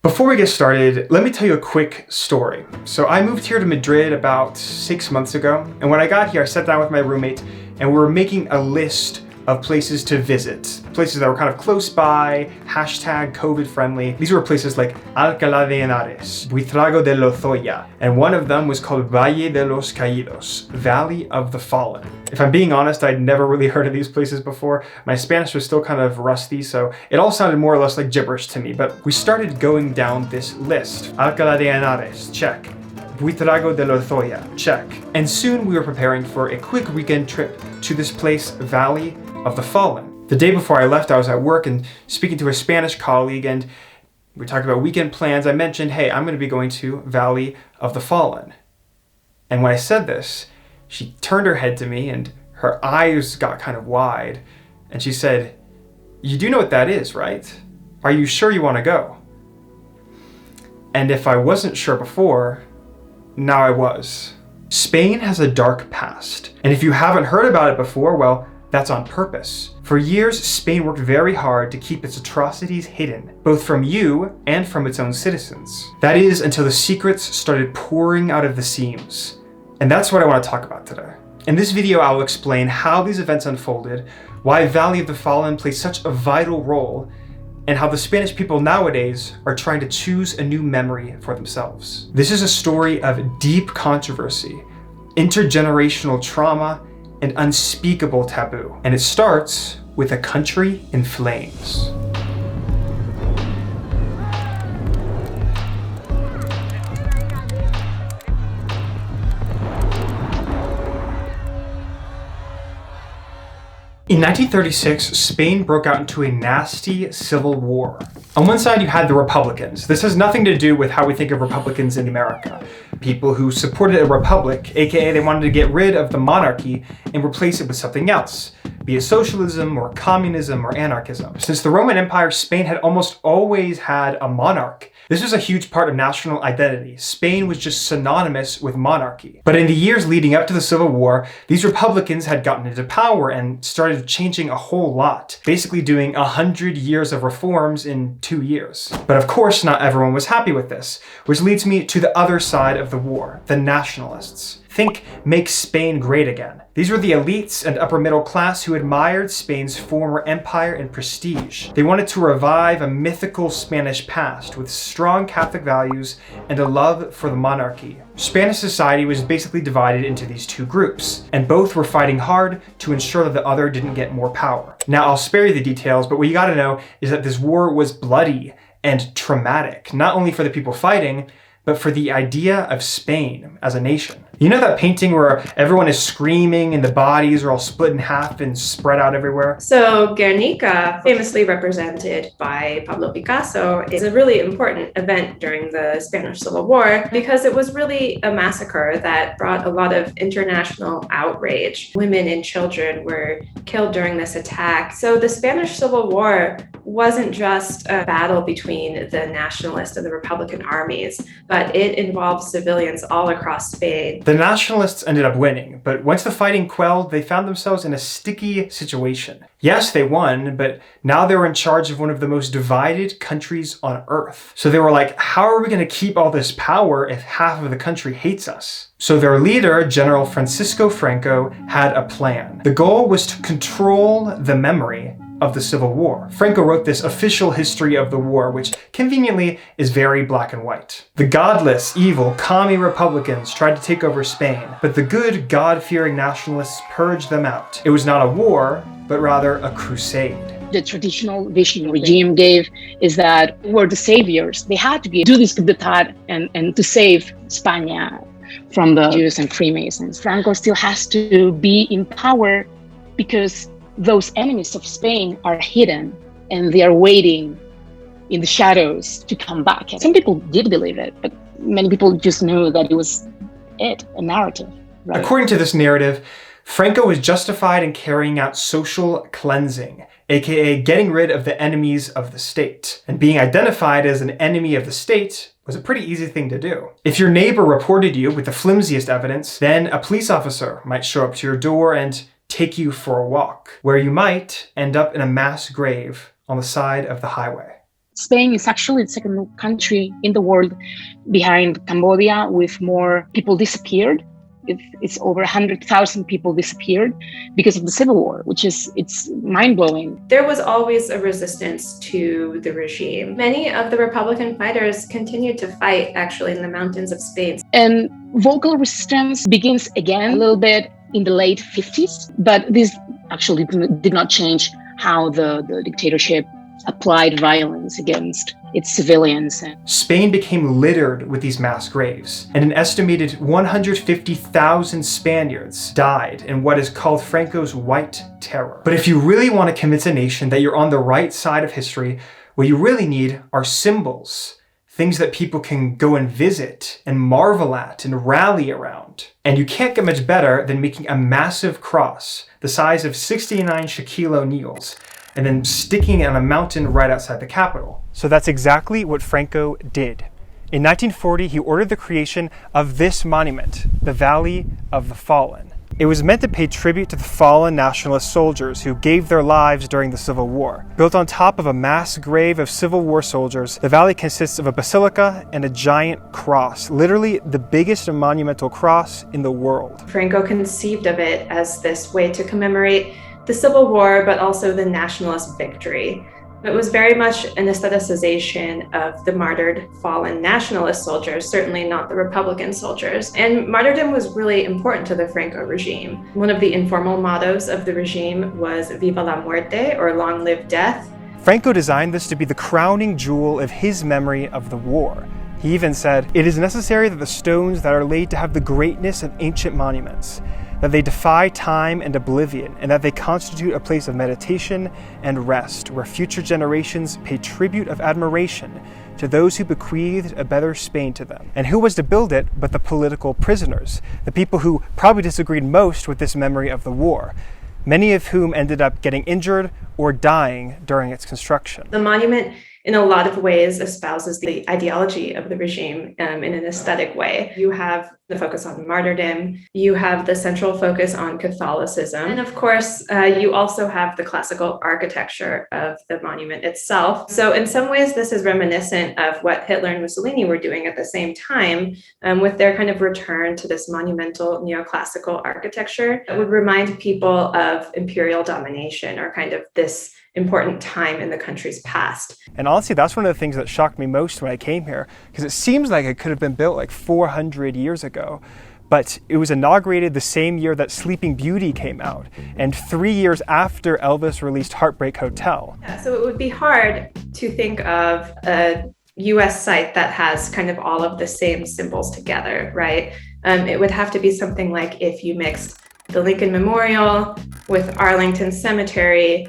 Before we get started, let me tell you a quick story. So I moved here to Madrid about 6 months ago, and when I got here, I sat down with my roommate and we were making a list of places to visit. Places that were kind of close by, hashtag COVID friendly. These were places like Alcalá de Henares, Buitrago de Lozoya, and one of them was called ValleDeLosCaidos, Valley of the Fallen. If I'm being honest, I'd never really heard of these places before. My Spanish was still kind of rusty, so it all sounded more or less like gibberish to me, but we started going down this list. Alcalá de Henares, check. Buitrago de Lozoya, check. And soon we were preparing for a quick weekend trip to this place, Valley of the Fallen. The day before I left, I was at work and speaking to a Spanish colleague, and we talked about weekend plans. I mentioned, hey, I'm going to be going to Valley of the Fallen. And when I said this, she turned her head to me and her eyes got kind of wide, and she said, "You do know what that is, right? Are you sure you want to go?" And if I wasn't sure before, now I was. Spain has a dark past, and if you haven't heard about it before, well, that's on purpose. For years, Spain worked very hard to keep its atrocities hidden, both from you and from its own citizens. That is, until the secrets started pouring out of the seams. And that's what I want to talk about today. In this video, I will explain how these events unfolded, why Valley of the Fallen plays such a vital role, and how the Spanish people nowadays are trying to choose a new memory for themselves. This is a story of deep controversy, intergenerational trauma, and unspeakable taboo. And it starts with a country in flames. In 1936, Spain broke out into a nasty civil war. On one side, you had the Republicans. This has nothing to do with how we think of Republicans in America. People who supported a republic, aka they wanted to get rid of the monarchy and replace it with something else, be it socialism or communism or anarchism. Since the Roman Empire, Spain had almost always had a monarch. This was a huge part of national identity. Spain was just synonymous with monarchy. But in the years leading up to the Civil War, these Republicans had gotten into power and started changing a whole lot, basically doing 100 years of reforms in 2 years. But of course, not everyone was happy with this, which leads me to the other side of the war, the nationalists. Think make Spain great again. These were the elites and upper middle class who admired Spain's former empire and prestige. They wanted to revive a mythical Spanish past with strong Catholic values and a love for the monarchy. Spanish society was basically divided into these two groups, and both were fighting hard to ensure that the other didn't get more power. Now, I'll spare you the details, but what you gotta know is that this war was bloody and traumatic, not only for the people fighting, but for the idea of Spain as a nation. You know that painting where everyone is screaming and the bodies are all split in half and spread out everywhere? So Guernica, famously represented by Pablo Picasso, is a really important event during the Spanish Civil War because it was really a massacre that brought a lot of international outrage. Women and children were killed during this attack. So the Spanish Civil War wasn't just a battle between the nationalist and the Republican armies, but it involved civilians all across Spain. The nationalists ended up winning, but once the fighting quelled, they found themselves in a sticky situation. Yes, they won, but now they were in charge of one of the most divided countries on earth. So they were like, how are we going to keep all this power if half of the country hates us? So their leader, General Francisco Franco, had a plan. The goal was to control the memory of the Civil War. Franco wrote this official history of the war, which conveniently is very black and white. The godless, evil, commie Republicans tried to take over Spain, but the good, God-fearing nationalists purged them out. It was not a war, but rather a crusade. The traditional vision regime gave is that we're the saviors. They had to do this coup d'etat and to save España from the Jews and Freemasons. Franco still has to be in power because those enemies of Spain are hidden and they are waiting in the shadows to come back. Some people did believe it, but many people just knew that it was a narrative. Right? According to this narrative, Franco was justified in carrying out social cleansing, aka getting rid of the enemies of the state. And being identified as an enemy of the state was a pretty easy thing to do. If your neighbor reported you with the flimsiest evidence, then a police officer might show up to your door and take you for a walk, where you might end up in a mass grave on the side of the highway. Spain is actually the second country in the world behind Cambodia with more people disappeared. It's over 100,000 people disappeared because of the civil war, it's mind-blowing. There was always a resistance to the regime. Many of the Republican fighters continued to fight actually in the mountains of Spain. And vocal resistance begins again a little bit in the late 50s, but this actually did not change how the dictatorship applied violence against its civilians. Spain became littered with these mass graves, and an estimated 150,000 Spaniards died in what is called Franco's White Terror. But if you really want to convince a nation that you're on the right side of history, what you really need are symbols, things that people can go and visit and marvel at and rally around. And you can't get much better than making a massive cross the size of 69 Shaquille O'Neals and then sticking it on a mountain right outside the capital. So that's exactly what Franco did. In 1940, he ordered the creation of this monument, the Valley of the Fallen. It was meant to pay tribute to the fallen nationalist soldiers who gave their lives during the Civil War. Built on top of a mass grave of Civil War soldiers, the valley consists of a basilica and a giant cross, literally the biggest monumental cross in the world. Franco conceived of it as this way to commemorate the Civil War, but also the nationalist victory. It was very much an aestheticization of the martyred fallen nationalist soldiers, certainly not the Republican soldiers. And martyrdom was really important to the Franco regime. One of the informal mottos of the regime was Viva la muerte, or long live death. Franco designed this to be the crowning jewel of his memory of the war. He even said, "It is necessary that the stones that are laid to have the greatness of ancient monuments, that they defy time and oblivion, and that they constitute a place of meditation and rest, where future generations pay tribute of admiration to those who bequeathed a better Spain to them." And who was to build it but the political prisoners, the people who probably disagreed most with this memory of the war, many of whom ended up getting injured or dying during its construction. The monument, in a lot of ways, espouses the ideology of the regime in an aesthetic way. You have the focus on martyrdom, you have the central focus on Catholicism, and of course, you also have the classical architecture of the monument itself. So in some ways, this is reminiscent of what Hitler and Mussolini were doing at the same time, with their kind of return to this monumental neoclassical architecture that would remind people of imperial domination, or kind of this important time in the country's past. And honestly, that's one of the things that shocked me most when I came here, because it seems like it could have been built like 400 years ago. But it was inaugurated the same year that Sleeping Beauty came out, and 3 years after Elvis released Heartbreak Hotel. Yeah, so it would be hard to think of a US site that has kind of all of the same symbols together, right? It would have to be something like if you mixed the Lincoln Memorial with Arlington Cemetery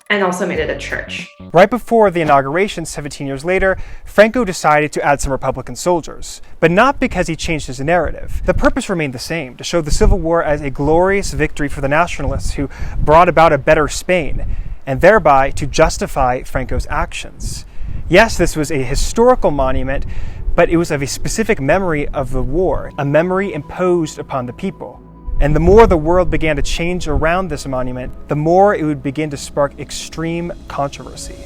and also made it a church. Right before the inauguration, 17 years later, Franco decided to add some Republican soldiers, but not because he changed his narrative. The purpose remained the same, to show the Civil War as a glorious victory for the nationalists who brought about a better Spain, and thereby to justify Franco's actions. Yes, this was a historical monument, but it was of a specific memory of the war, a memory imposed upon the people. And the more the world began to change around this monument, the more it would begin to spark extreme controversy.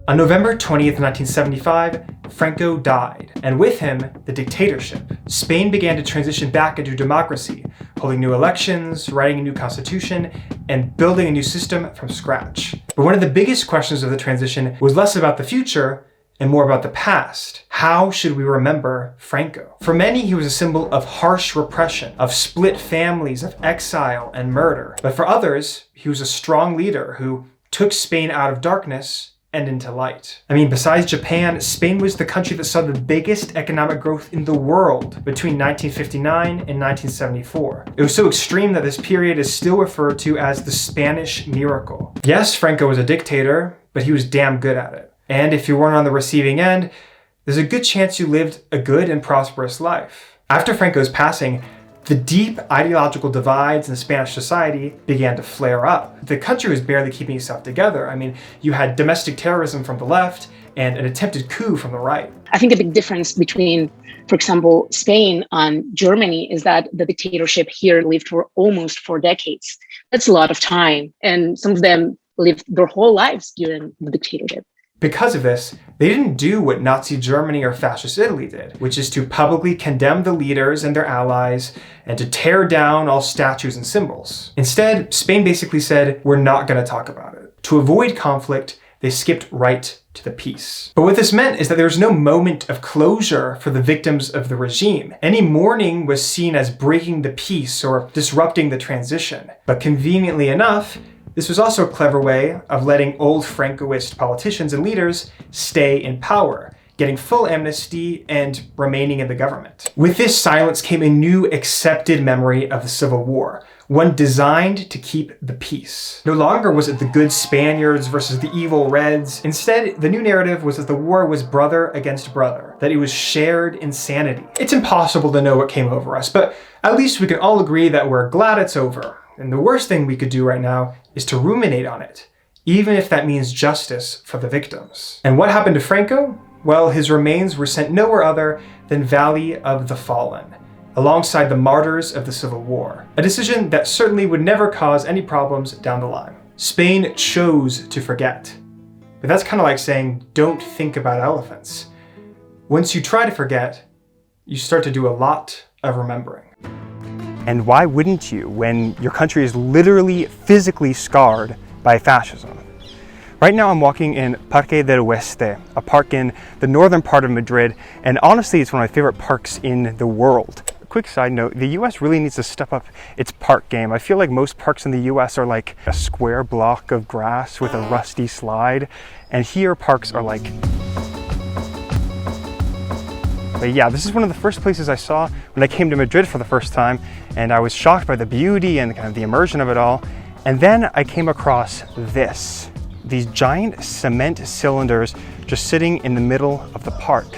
On November 20th, 1975, Franco died, and with him, the dictatorship. Spain began to transition back into democracy, holding new elections, writing a new constitution, and building a new system from scratch. But one of the biggest questions of the transition was less about the future and more about the past. How should we remember Franco? For many, he was a symbol of harsh repression, of split families, of exile and murder. But for others, he was a strong leader who took Spain out of darkness and into light. I mean, besides Japan, Spain was the country that saw the biggest economic growth in the world between 1959 and 1974. It was so extreme that this period is still referred to as the Spanish miracle. Yes, Franco was a dictator, but he was damn good at it. And if you weren't on the receiving end, there's a good chance you lived a good and prosperous life. After Franco's passing, the deep ideological divides in Spanish society began to flare up. The country was barely keeping itself together. I mean, you had domestic terrorism from the left and an attempted coup from the right. I think a big difference between, for example, Spain and Germany is that the dictatorship here lived for almost 4 decades. That's a lot of time. And some of them lived their whole lives during the dictatorship. Because of this, they didn't do what Nazi Germany or Fascist Italy did, which is to publicly condemn the leaders and their allies and to tear down all statues and symbols. Instead, Spain basically said, we're not going to talk about it. To avoid conflict, they skipped right to the peace. But what this meant is that there was no moment of closure for the victims of the regime. Any mourning was seen as breaking the peace or disrupting the transition. But conveniently enough, this was also a clever way of letting old Francoist politicians and leaders stay in power, getting full amnesty and remaining in the government. With this silence came a new accepted memory of the Civil War, one designed to keep the peace. No longer was it the good Spaniards versus the evil Reds. Instead, the new narrative was that the war was brother against brother, that it was shared insanity. It's impossible to know what came over us, but at least we can all agree that we're glad it's over. And the worst thing we could do right now is to ruminate on it, even if that means justice for the victims. And what happened to Franco? Well, his remains were sent nowhere other than Valley of the Fallen, alongside the martyrs of the Civil War, a decision that certainly would never cause any problems down the line. Spain chose to forget. But that's kind of like saying, don't think about elephants. Once you try to forget, you start to do a lot of remembering. And why wouldn't you when your country is literally physically scarred by fascism? Right now I'm walking in Parque del Oeste, a park in the northern part of Madrid, and honestly it's one of my favorite parks in the world. A quick side note, the US really needs to step up its park game. I feel like most parks in the US are like a square block of grass with a rusty slide, and here parks are like... But yeah, this is one of the first places I saw when I came to Madrid for the first time, and I was shocked by the beauty and kind of the immersion of it all. And then I came across this. These giant cement cylinders just sitting in the middle of the park.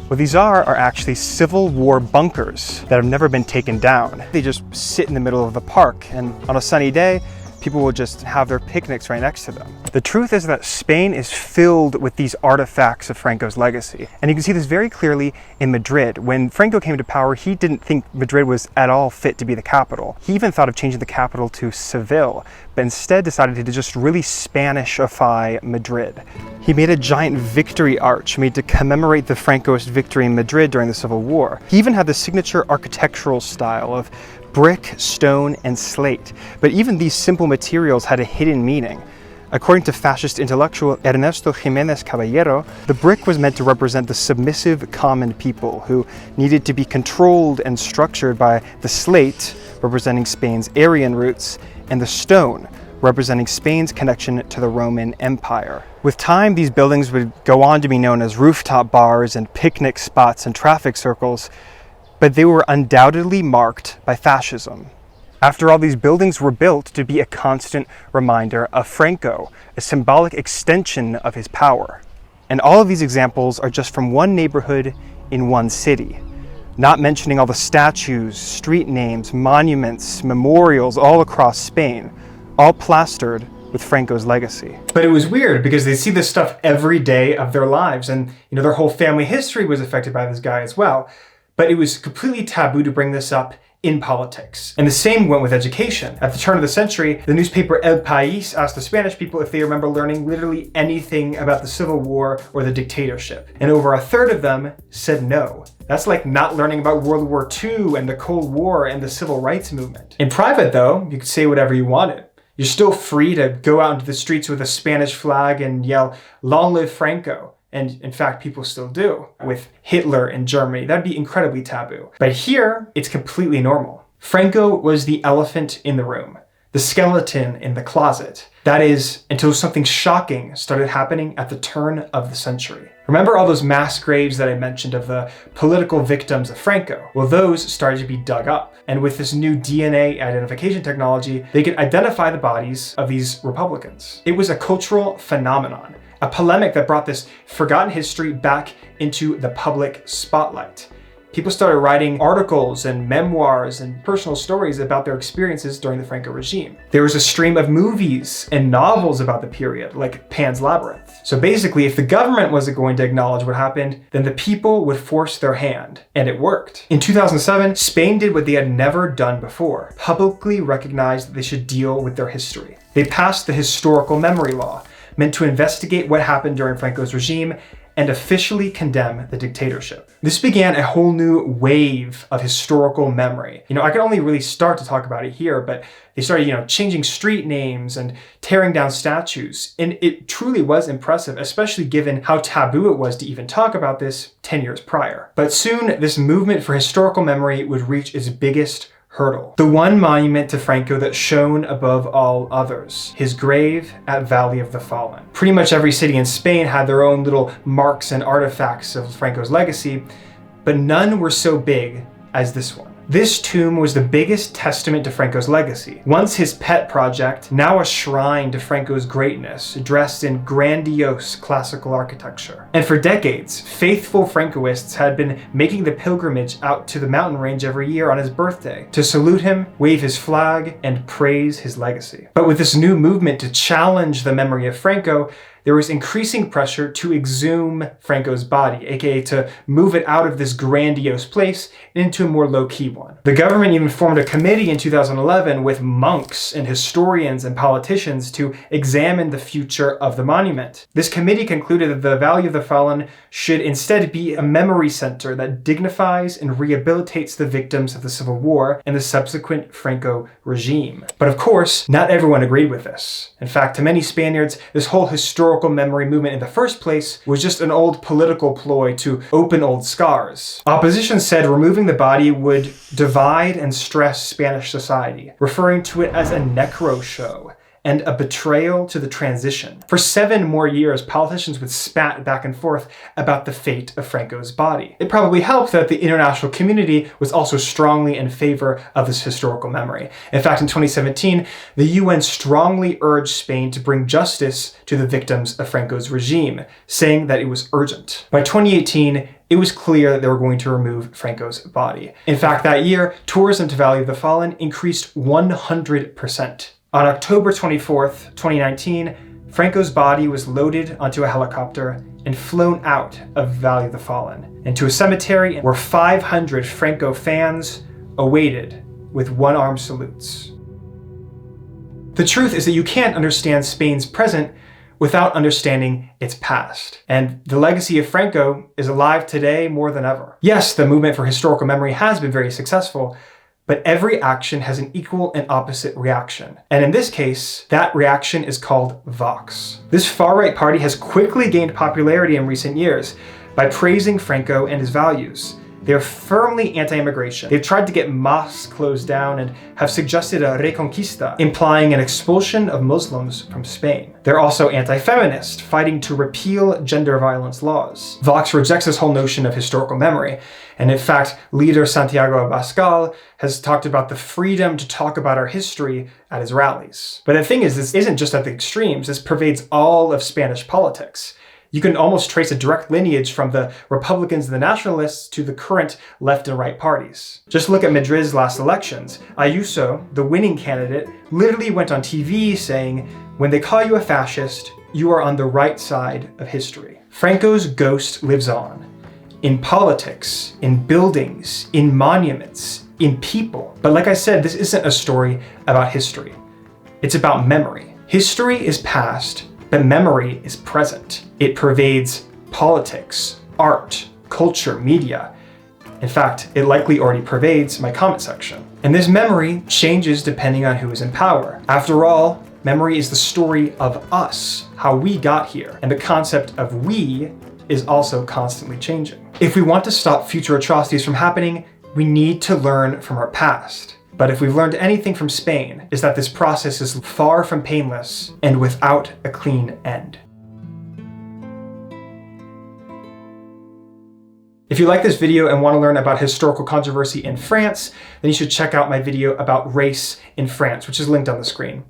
What these are actually Civil War bunkers that have never been taken down. They just sit in the middle of the park, and on a sunny day, people will just have their picnics right next to them. The truth is that Spain is filled with these artifacts of Franco's legacy. And you can see this very clearly in Madrid. When Franco came to power, he didn't think Madrid was at all fit to be the capital. He even thought of changing the capital to Seville, but instead decided to just really Spanishify Madrid. He made a giant victory arch made to commemorate the Francoist victory in Madrid during the Civil War. He even had the signature architectural style of brick, stone, and slate. But even these simple materials had a hidden meaning. According to fascist intellectual Ernesto Jiménez Caballero, the brick was meant to represent the submissive common people who needed to be controlled and structured by the slate, representing Spain's Aryan roots, and the stone, representing Spain's connection to the Roman Empire. With time, these buildings would go on to be known as rooftop bars and picnic spots and traffic circles, but they were undoubtedly marked by fascism. After all, these buildings were built to be a constant reminder of Franco, a symbolic extension of his power. And all of these examples are just from one neighborhood in one city, not mentioning all the statues, street names, monuments, memorials all across Spain, all plastered with Franco's legacy. But it was weird because they see this stuff every day of their lives, and their whole family history was affected by this guy as well. But it was completely taboo to bring this up in politics. And the same went with education. At the turn of the century, the newspaper El País asked the Spanish people if they remember learning literally anything about the Civil War or the dictatorship. And over a third of them said no. That's like not learning about World War II and the Cold War and the Civil Rights Movement. In private though, you could say whatever you wanted. You're still free to go out into the streets with a Spanish flag and yell, "Long live Franco." And in fact, people still do with Hitler in Germany. That'd be incredibly taboo. But here, it's completely normal. Franco was the elephant in the room, the skeleton in the closet. That is, until something shocking started happening at the turn of the century. Remember all those mass graves that I mentioned of the political victims of Franco? Well, those started to be dug up. And with this new DNA identification technology, they could identify the bodies of these Republicans. It was a cultural phenomenon. A polemic that brought this forgotten history back into the public spotlight. People started writing articles and memoirs and personal stories about their experiences during the Franco regime. There was a stream of movies and novels about the period, like Pan's Labyrinth. So basically, if the government wasn't going to acknowledge what happened, then the people would force their hand. And it worked. In 2007, Spain did what they had never done before, publicly recognized that they should deal with their history. They passed the historical memory law, meant to investigate what happened during Franco's regime and officially condemn the dictatorship. This began a whole new wave of historical memory. I can only really start to talk about it here, but they started, changing street names and tearing down statues. And it truly was impressive, especially given how taboo it was to even talk about this 10 years prior. But soon, this movement for historical memory would reach its biggest hurdle. The one monument to Franco that shone above all others, his grave at Valle of the Fallen. Pretty much every city in Spain had their own little marks and artifacts of Franco's legacy, but none were so big as this one. This tomb was the biggest testament to Franco's legacy. Once his pet project, now a shrine to Franco's greatness, dressed in grandiose classical architecture. And for decades, faithful Francoists had been making the pilgrimage out to the mountain range every year on his birthday to salute him, wave his flag, and praise his legacy. But with this new movement to challenge the memory of Franco, there was increasing pressure to exhume Franco's body, aka to move it out of this grandiose place into a more low-key one. The government even formed a committee in 2011 with monks and historians and politicians to examine the future of the monument. This committee concluded that the Valle of the Fallen should instead be a memory center that dignifies and rehabilitates the victims of the Civil War and the subsequent Franco regime. But of course, not everyone agreed with this. In fact, to many Spaniards, this whole historical memory movement in the first place was just an old political ploy to open old scars. Opposition said removing the body would divide and stress Spanish society, referring to it as a necro show and a betrayal to the transition. For 7 more years, politicians would spat back and forth about the fate of Franco's body. It probably helped that the international community was also strongly in favor of this historical memory. In fact, in 2017, the UN strongly urged Spain to bring justice to the victims of Franco's regime, saying that it was urgent. By 2018, it was clear that they were going to remove Franco's body. In fact, that year, tourism to Valle of the Fallen increased 100%. On October 24th, 2019, Franco's body was loaded onto a helicopter and flown out of Valle of the Fallen into a cemetery where 500 Franco fans awaited with one-arm salutes. The truth is that you can't understand Spain's present without understanding its past. And the legacy of Franco is alive today more than ever. Yes, the movement for historical memory has been very successful, but every action has an equal and opposite reaction. And in this case, that reaction is called Vox. This far-right party has quickly gained popularity in recent years by praising Franco and his values. They're firmly anti-immigration. They've tried to get mosques closed down and have suggested a reconquista, implying an expulsion of Muslims from Spain. They're also anti-feminist, fighting to repeal gender violence laws. Vox rejects this whole notion of historical memory. And in fact, leader Santiago Abascal has talked about the freedom to talk about our history at his rallies. But the thing is, this isn't just at the extremes. This pervades all of Spanish politics. You can almost trace a direct lineage from the Republicans and the Nationalists to the current left and right parties. Just look at Madrid's last elections. Ayuso, the winning candidate, literally went on TV saying, "When they call you a fascist, you are on the right side of history." Franco's ghost lives on. In politics, in buildings, in monuments, in people. But like I said, this isn't a story about history. It's about memory. History is past, but memory is present. It pervades politics, art, culture, media. In fact, it likely already pervades my comment section. And this memory changes depending on who is in power. After all, memory is the story of us, how we got here. And the concept of we is also constantly changing. If we want to stop future atrocities from happening, we need to learn from our past. But if we've learned anything from Spain, is that this process is far from painless and without a clean end. If you like this video and want to learn about historical controversy in France, then you should check out my video about race in France, which is linked on the screen.